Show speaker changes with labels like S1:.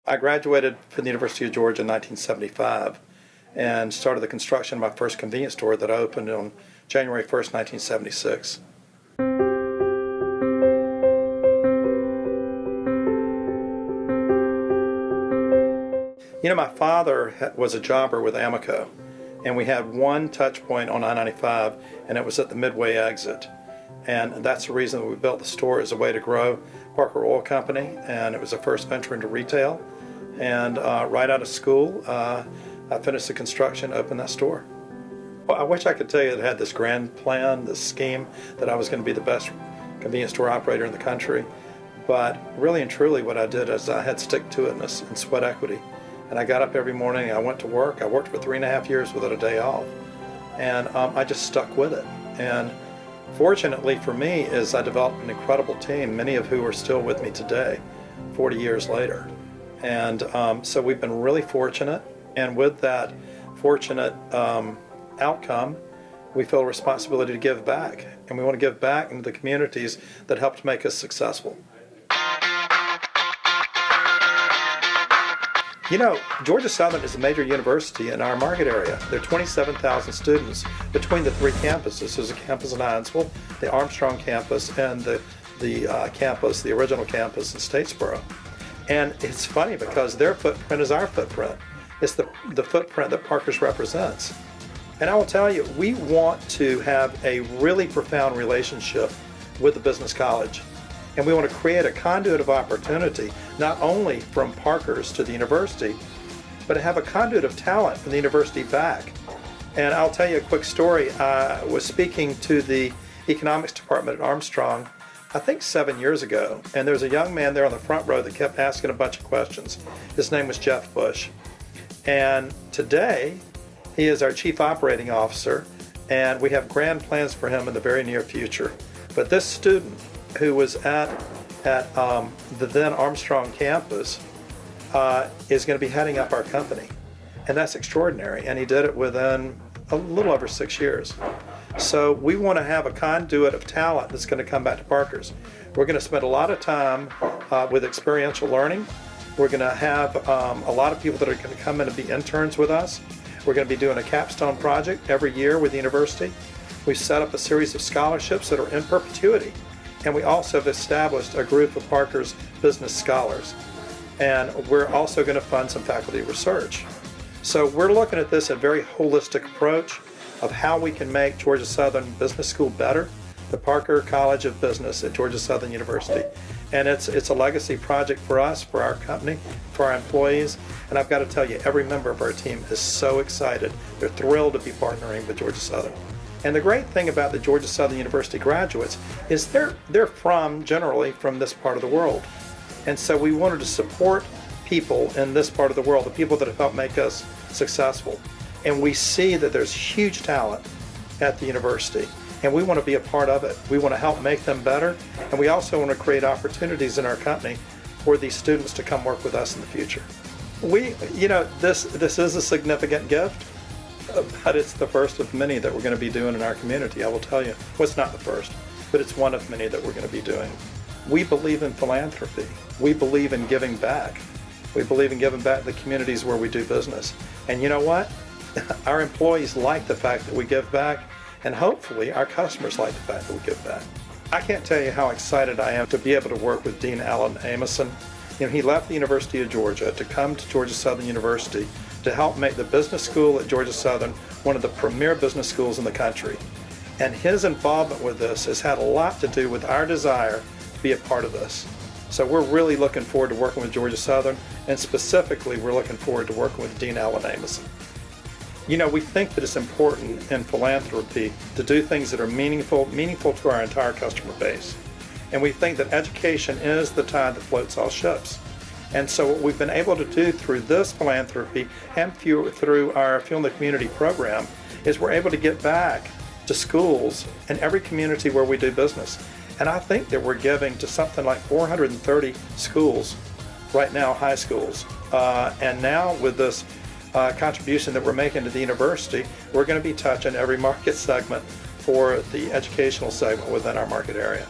S1: I graduated from the University of Georgia in 1975 and started the construction of my first convenience store that I opened on January 1st, 1976. You know, my father was a jobber with Amoco, and we had one touch point on I-95, and it was at the Midway exit. And that's the reason that we built the store, as a way to grow Parker Oil Company, and it was the first venture into retail. And right out of school, I finished the construction, opened that store. Well, I wish I could tell you that I had this grand plan, this scheme, that I was going to be the best convenience store operator in the country. But really and truly what I did is I had stick to itness and sweat equity. And I got up every morning, I went to work. I worked for 3.5 years without a day off. And I just stuck with it. And fortunately for me is I developed an incredible team, many of who are still with me today, 40 years later. And so we've been really fortunate. And with that fortunate outcome, we feel a responsibility to give back. And we want to give back into the communities that helped make us successful. You know, Georgia Southern is a major university in our market area. There are 27,000 students between the three campuses. There's a campus in Hinesville, the Armstrong campus, and the original campus in Statesboro. And it's funny because their footprint is our footprint. It's the footprint that Parker's represents. And I will tell you, we want to have a really profound relationship with the business college. And we want to create a conduit of opportunity, not only from Parker's to the university, but to have a conduit of talent from the university back. And I'll tell you a quick story. I was speaking to the economics department at Armstrong, I think 7 years ago, and there was a young man there on the front row that kept asking a bunch of questions. His name was Jeff Bush. And today, he is our chief operating officer, and we have grand plans for him in the very near future. But this student, who was at the then Armstrong campus, is going to be heading up our company. And that's extraordinary. And he did it within a little over 6 years. So we want to have a conduit of talent that's going to come back to Parker's. We're going to spend a lot of time with experiential learning. We're going to have a lot of people that are going to come in and be interns with us. We're going to be doing a capstone project every year with the university. We've set up a series of scholarships that are in perpetuity. And we also have established a group of Parker's business scholars. And we're also going to fund some faculty research. So we're looking at this, a very holistic approach of how we can make Georgia Southern Business School better, the Parker College of Business at Georgia Southern University. And it's a legacy project for us, for our company, for our employees. And I've got to tell you, every member of our team is so excited. They're thrilled to be partnering with Georgia Southern. And the great thing about the Georgia Southern University graduates is they're generally from this part of the world. And so we wanted to support people in this part of the world, the people that have helped make us successful. And we see that there's huge talent at the university, and we want to be a part of it. We want to help make them better, and we also want to create opportunities in our company for these students to come work with us in the future. This is a significant gift. But it's the first of many that we're going to be doing in our community, I will tell you. Well, it's not the first, but it's one of many that we're going to be doing. We believe in philanthropy. We believe in giving back. We believe in giving back to the communities where we do business. And you know what? Our employees like the fact that we give back, and hopefully our customers like the fact that we give back. I can't tell you how excited I am to be able to work with Dean Alan Ameson. You know, he left the University of Georgia to come to Georgia Southern University to help make the business school at Georgia Southern one of the premier business schools in the country. And his involvement with this has had a lot to do with our desire to be a part of this. So we're really looking forward to working with Georgia Southern, and specifically we're looking forward to working with Dean Alan Ameson. You know, we think that it's important in philanthropy to do things that are meaningful to our entire customer base. And we think that education is the tide that floats all ships. And so what we've been able to do through this philanthropy and through our Fuel in the Community program is we're able to get back to schools in every community where we do business. And I think that we're giving to something like 430 schools right now, high schools. And now with this contribution that we're making to the university, we're going to be touching every market segment for the educational segment within our market area.